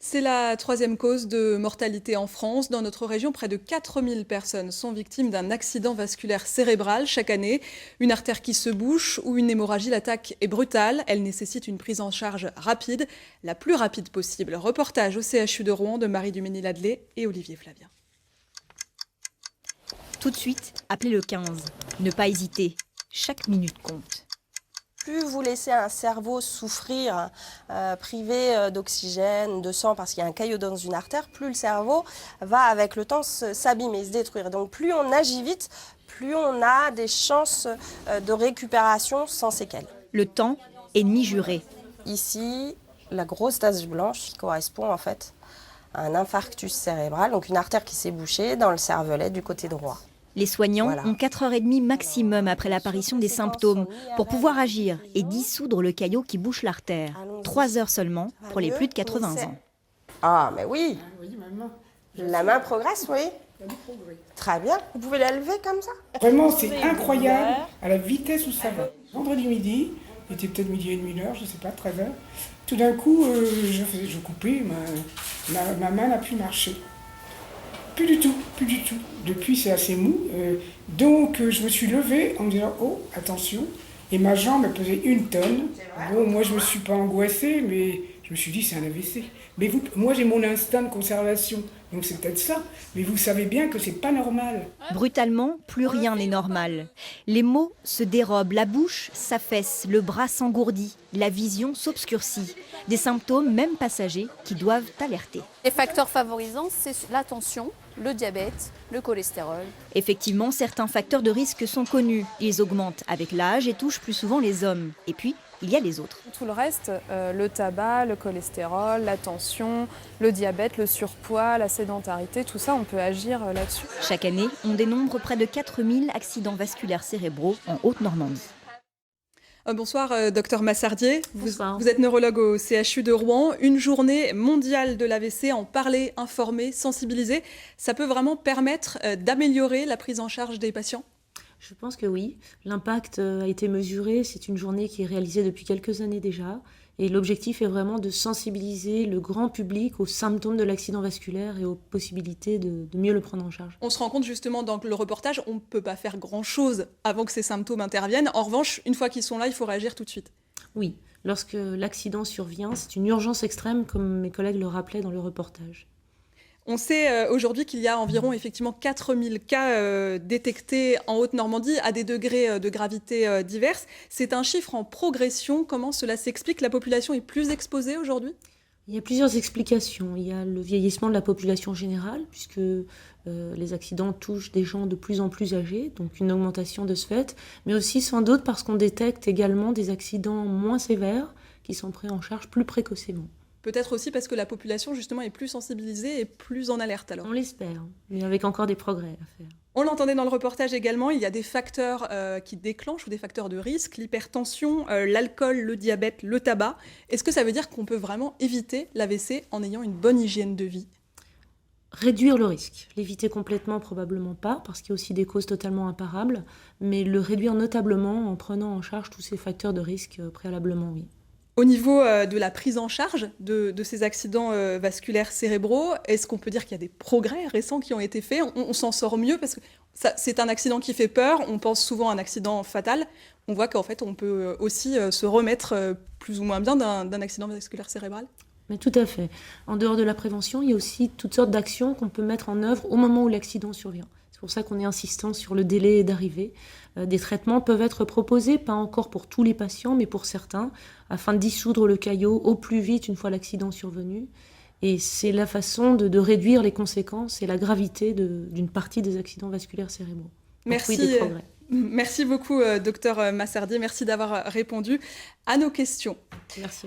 C'est la troisième cause de mortalité en France. Dans notre région, près de 4000 personnes sont victimes d'un accident vasculaire cérébral chaque année. Une artère qui se bouche ou une hémorragie, l'attaque est brutale. Elle nécessite une prise en charge rapide, la plus rapide possible. Reportage au CHU de Rouen de Marie Duménil-Adlet et Olivier Flavien. Tout de suite, appelez le 15. Ne pas hésiter. Chaque minute compte. Plus vous laissez un cerveau souffrir, privé d'oxygène, de sang, parce qu'il y a un caillot dans une artère, plus le cerveau va avec le temps s'abîmer, se détruire. Donc plus on agit vite, plus on a des chances de récupération sans séquelles. Le temps, ennemi juré. Ici, la grosse tache blanche qui correspond en fait à un infarctus cérébral, donc une artère qui s'est bouchée dans le cervelet du côté droit. Les soignants Voilà. ont 4h30 maximum après l'apparition des symptômes pour pouvoir agir et dissoudre le caillot qui bouche l'artère. 3 heures seulement pour les plus de 80 ans. Ah, mais oui. Maman. La main progresse, oui. Très bien. Vous pouvez la lever comme ça? Vraiment, c'est incroyable à la vitesse où ça va. Vendredi midi, il était peut-être midi et demi l'heure, je ne sais pas, 13h. Tout d'un coup, je coupais, ma main n'a plus marché. Plus du tout, plus du tout. Depuis, c'est assez mou. Donc, je me suis levée en me disant, oh, attention. Et ma jambe, elle pesait 1 tonne. Bon, moi, je ne me suis pas angoissée, mais je me suis dit, c'est un AVC. Mais moi, j'ai mon instinct de conservation. Donc, c'est peut-être ça. Mais vous savez bien que c'est pas normal. Brutalement, plus rien n'est normal. Les mots se dérobent, la bouche s'affaisse, le bras s'engourdit, la vision s'obscurcit. Des symptômes, même passagers, qui doivent alerter. Les facteurs favorisants, c'est la tension, le diabète, le cholestérol. Effectivement, certains facteurs de risque sont connus. Ils augmentent avec l'âge et touchent plus souvent les hommes. Et puis, il y a les autres. Tout le reste, le tabac, le cholestérol, la tension, le diabète, le surpoids, la sédentarité, tout ça, on peut agir là-dessus. Chaque année, on dénombre près de 4000 accidents vasculaires cérébraux en Haute-Normandie. Bonsoir, docteur Massardier. Bonsoir. Vous êtes neurologue au CHU de Rouen. Une journée mondiale de l'AVC, en parler, informer, sensibiliser, ça peut vraiment permettre d'améliorer la prise en charge des patients ? Je pense que oui. L'impact a été mesuré. C'est une journée qui est réalisée depuis quelques années déjà. Et l'objectif est vraiment de sensibiliser le grand public aux symptômes de l'accident vasculaire et aux possibilités de mieux le prendre en charge. On se rend compte justement dans le reportage, on ne peut pas faire grand-chose avant que ces symptômes interviennent. En revanche, une fois qu'ils sont là, il faut réagir tout de suite. Oui, lorsque l'accident survient, c'est une urgence extrême, comme mes collègues le rappelaient dans le reportage. On sait aujourd'hui qu'il y a environ effectivement 4000 cas détectés en Haute-Normandie à des degrés de gravité divers. C'est un chiffre en progression. Comment cela s'explique? La population est plus exposée aujourd'hui? Il y a plusieurs explications. Il y a le vieillissement de la population générale, puisque les accidents touchent des gens de plus en plus âgés, donc une augmentation de ce fait, mais aussi sans doute parce qu'on détecte également des accidents moins sévères qui sont pris en charge plus précocement. Peut-être aussi parce que la population justement est plus sensibilisée et plus en alerte alors. On l'espère, mais avec encore des progrès à faire. On l'entendait dans le reportage également, il y a des facteurs qui déclenchent ou des facteurs de risque, l'hypertension, l'alcool, le diabète, le tabac. Est-ce que ça veut dire qu'on peut vraiment éviter l'AVC en ayant une bonne hygiène de vie? Réduire le risque. L'éviter complètement, probablement pas, parce qu'il y a aussi des causes totalement imparables, mais le réduire notablement en prenant en charge tous ces facteurs de risque préalablement, oui. Au niveau de la prise en charge de ces accidents vasculaires cérébraux, est-ce qu'on peut dire qu'il y a des progrès récents qui ont été faits? On s'en sort mieux parce que c'est un accident qui fait peur, on pense souvent à un accident fatal. On voit qu'en fait, on peut aussi se remettre plus ou moins bien d'un accident vasculaire cérébral. Mais tout à fait. En dehors de la prévention, il y a aussi toutes sortes d'actions qu'on peut mettre en œuvre au moment où l'accident survient. C'est pour ça qu'on est insistant sur le délai d'arrivée. Des traitements peuvent être proposés, pas encore pour tous les patients, mais pour certains, afin de dissoudre le caillot au plus vite une fois l'accident survenu. Et c'est la façon de réduire les conséquences et la gravité d'une partie des accidents vasculaires cérébraux. Merci. Oui, des progrès. Merci beaucoup, docteur Massardier. Merci d'avoir répondu à nos questions. Merci.